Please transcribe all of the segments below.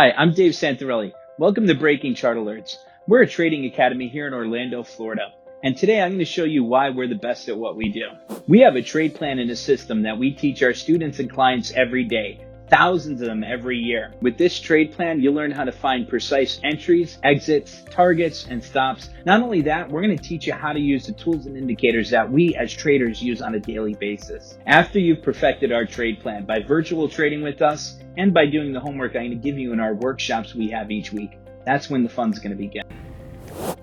Hi, I'm Dave Santarelli. Welcome to Breaking Chart Alerts. We're a trading academy here in Orlando, Florida. And today I'm going to show you why we're the best at what we do. We have a trade plan and a system that we teach our students and clients every day, thousands of them every year. With this trade plan, you'll learn how to find precise entries, exits, targets, and stops. Not only that, we're going to teach you how to use the tools and indicators that we as traders use on a daily basis. After you've perfected our trade plan by virtual trading with us and by doing the homework I'm going to give you in our workshops we have each week, that's when the fun's going to begin.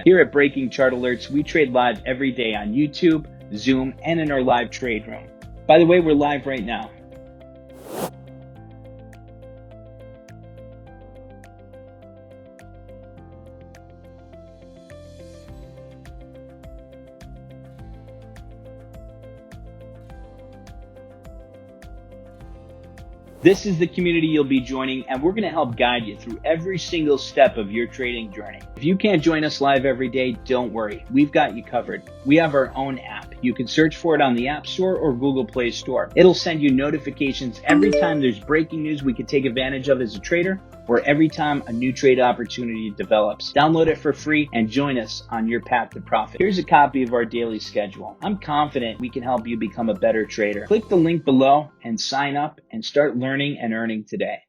Here at Breaking Chart Alerts, we trade live every day on YouTube, Zoom, and in our live trade room. By the way, we're live right now. This is the community you'll be joining, and we're going to help guide you through every single step of your trading journey. If you can't join us live every day, don't worry. We've got you covered. We have our own app. You can search for it on the App Store or Google Play Store. It'll send you notifications every time there's breaking news we can take advantage of as a trader, or every time a new trade opportunity develops. Download it for free and join us on your path to profit. Here's a copy of our daily schedule. I'm confident we can help you become a better trader. Click the link below and sign up and start learning and earning today.